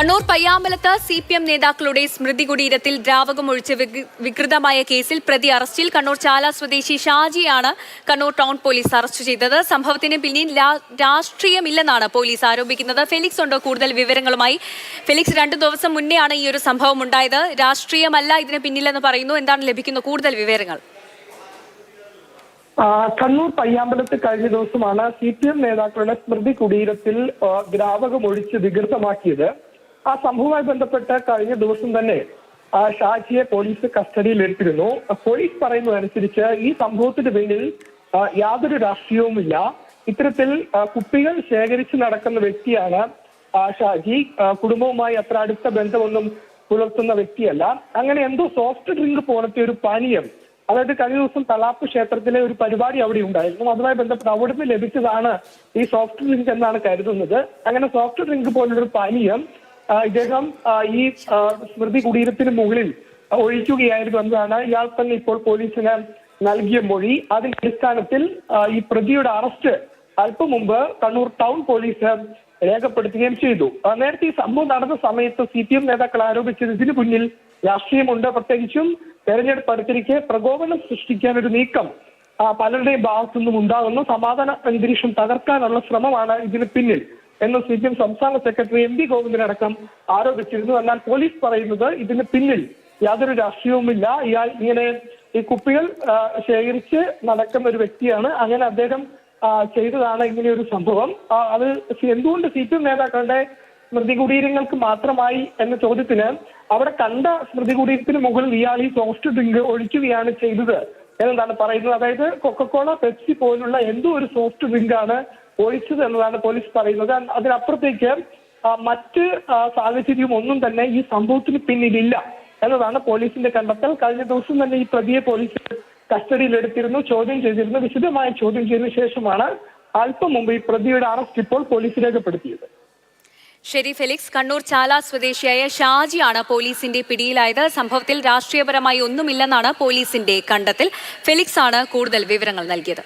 Kannur പയ്യാമ്പലത്ത് CPM നേതാക്കളുടെ സ്മൃതി കുടീരത്തിൽ ദ്രാവകമൊഴിച്ച് വികൃതമായ കേസിൽ പ്രതി അറസ്റ്റിൽ. കണ്ണൂർ ചാല സ്വദേശി ഷാജിയാണ് കണ്ണൂർ ടൗൺ പോലീസ് അറസ്റ്റ് ചെയ്തത്. സംഭവത്തിന് പിന്നിൽ രാഷ്ട്രീയമില്ലെന്നാണ് പോലീസ് ആരോപിക്കുന്നത്. ഫെലിക്സ് ഉണ്ടോ കൂടുതൽ വിവരങ്ങളുമായി? ഫെലിക്സ്, 2 ദിവസം മുന്നെയാണ് ഈ ഒരു സംഭവം ഉണ്ടായത്. രാഷ്ട്രീയമല്ല ഇതിന് പിന്നിലെന്ന് പറയുന്നു. എന്താണ് ലഭിക്കുന്ന കൂടുതൽ വിവരങ്ങൾ? കണ്ണൂർ പയ്യാമ്പലത്ത് കഴിഞ്ഞ ദിവസമാണ് CPM നേതാക്കളുടെ സ്മൃതി കുടീരത്തിൽ ദ്രാവകമൊഴിച്ച് വികൃതമാക്കിയത്. ആ സംഭവവുമായി ബന്ധപ്പെട്ട് കഴിഞ്ഞ ദിവസം തന്നെ ഷാജിയെ പോലീസ് കസ്റ്റഡിയിൽ എടുത്തിരുന്നു. പോലീസ് പറയുന്നതനുസരിച്ച് ഈ സംഭവത്തിന് പിന്നിൽ യാതൊരു രാഷ്ട്രീയവുമില്ല. ഇത്തരത്തിൽ കുപ്പികൾ ശേഖരിച്ച് നടക്കുന്ന വ്യക്തിയാണ് ഷാജി. കുടുംബവുമായി അത്ര അടുത്ത ബന്ധമൊന്നും പുലർത്തുന്ന വ്യക്തിയല്ല. അങ്ങനെ എന്തോ സോഫ്റ്റ് ഡ്രിങ്ക് പോലത്തെ ഒരു പാനീയം, അതായത് കഴിഞ്ഞ ദിവസം തളാപ്പ് ക്ഷേത്രത്തിലെ ഒരു പരിപാടി അവിടെ ഉണ്ടായിരുന്നു. അതുമായി ബന്ധപ്പെട്ട് അവിടുന്ന് ലഭിച്ചതാണ് ഈ സോഫ്റ്റ് ഡ്രിങ്ക് എന്നാണ് കരുതുന്നത്. അങ്ങനെ സോഫ്റ്റ് ഡ്രിങ്ക് പോലുള്ളൊരു പാനീയം ഇദ്ദേഹം ഈ സ്മൃതി കുടീരത്തിന് മുകളിൽ ഒഴിക്കുകയായിരുന്നു എന്നതാണ് ഇയാൾ തന്നെ ഇപ്പോൾ പോലീസിന് നൽകിയ മൊഴി. അതിന്റെ അടിസ്ഥാനത്തിൽ ഈ പ്രതിയുടെ അറസ്റ്റ് അല്പം മുമ്പ് കണ്ണൂർ ടൗൺ പോലീസ് രേഖപ്പെടുത്തുകയും ചെയ്തു. നേരത്തെ ഈ സംഭവം നടന്ന സമയത്ത് CPM നേതാക്കൾ ആരോപിച്ചത് ഇതിന് പിന്നിൽ രാഷ്ട്രീയമുണ്ട്, പ്രത്യേകിച്ചും തെരഞ്ഞെടുപ്പ് അടുത്തിരിക്കെ പ്രകോപനം സൃഷ്ടിക്കാൻ ഒരു നീക്കം പലരുടെയും ഭാഗത്തുനിന്നും ഉണ്ടാകുന്നു, സമാധാന അന്തരീക്ഷം തകർക്കാനുള്ള ശ്രമമാണ് ഇതിന് പിന്നിൽ എന്ന് CPM സംസ്ഥാന സെക്രട്ടറി MV ഗോവിന്ദനടക്കം ആരോപിച്ചിരുന്നു. എന്നാൽ പോലീസ് പറയുന്നത് ഇതിന് പിന്നിൽ യാതൊരു രാഷ്ട്രീയവുമില്ല. ഇയാൾ ഇങ്ങനെ ഈ കുപ്പികൾ ശേഖരിച്ച് നടക്കുന്ന ഒരു വ്യക്തിയാണ്. അങ്ങനെ അദ്ദേഹം ചെയ്തതാണ് ഇങ്ങനെയൊരു സംഭവം. അത് എന്തുകൊണ്ട് CPM നേതാക്കളുടെ സ്മൃതി കുടീരങ്ങൾക്ക് മാത്രമായി എന്ന ചോദ്യത്തിന് അവിടെ കണ്ട സ്മൃതി കുടീരത്തിന് മുകളിൽ ഇയാൾ ഈ സോഫ്റ്റ് ഡ്രിങ്ക് ഒഴിക്കുകയാണ് ചെയ്തത് എന്നതാണ് പറയുന്നത്. അതായത് കൊക്കക്കോള, പെപ്സി പോലുള്ള എന്തോ ഒരു സോഫ്റ്റ് ഡ്രിങ്ക് ആണ് ഒഴിച്ചത് എന്നതാണ് പോലീസ് പറയുന്നത്. അതിനപ്പുറത്തേക്ക് മറ്റ് സാഹചര്യം ഒന്നും തന്നെ ഈ സംഭവത്തിന് പിന്നിലില്ല എന്നതാണ് പോലീസിന്റെ കണ്ടെത്തൽ. കഴിഞ്ഞ ദിവസം തന്നെ ഈ പ്രതിയെ പോലീസ് കസ്റ്റഡിയിൽ എടുത്തിരുന്നു, ചോദ്യം ചെയ്തിരുന്നു. വിശദമായ ചോദ്യം ചെയ്തതിനു ശേഷമാണ് അല്പം മുമ്പ് ഈ പ്രതിയുടെ അറസ്റ്റ് ഇപ്പോൾ പോലീസ് രേഖപ്പെടുത്തിയത്. ശരി ഫെലിക്സ്, കണ്ണൂർ ചാല സ്വദേശിയായ ഷാജിയാണ് പോലീസിന്റെ പിടിയിലായത്. സംഭവത്തിൽ രാഷ്ട്രീയപരമായി ഒന്നുമില്ലെന്നാണ് പോലീസിന്റെ കണ്ടെത്തൽ. ഫെലിക്സ് ആണ് കൂടുതൽ വിവരങ്ങൾ നൽകിയത്.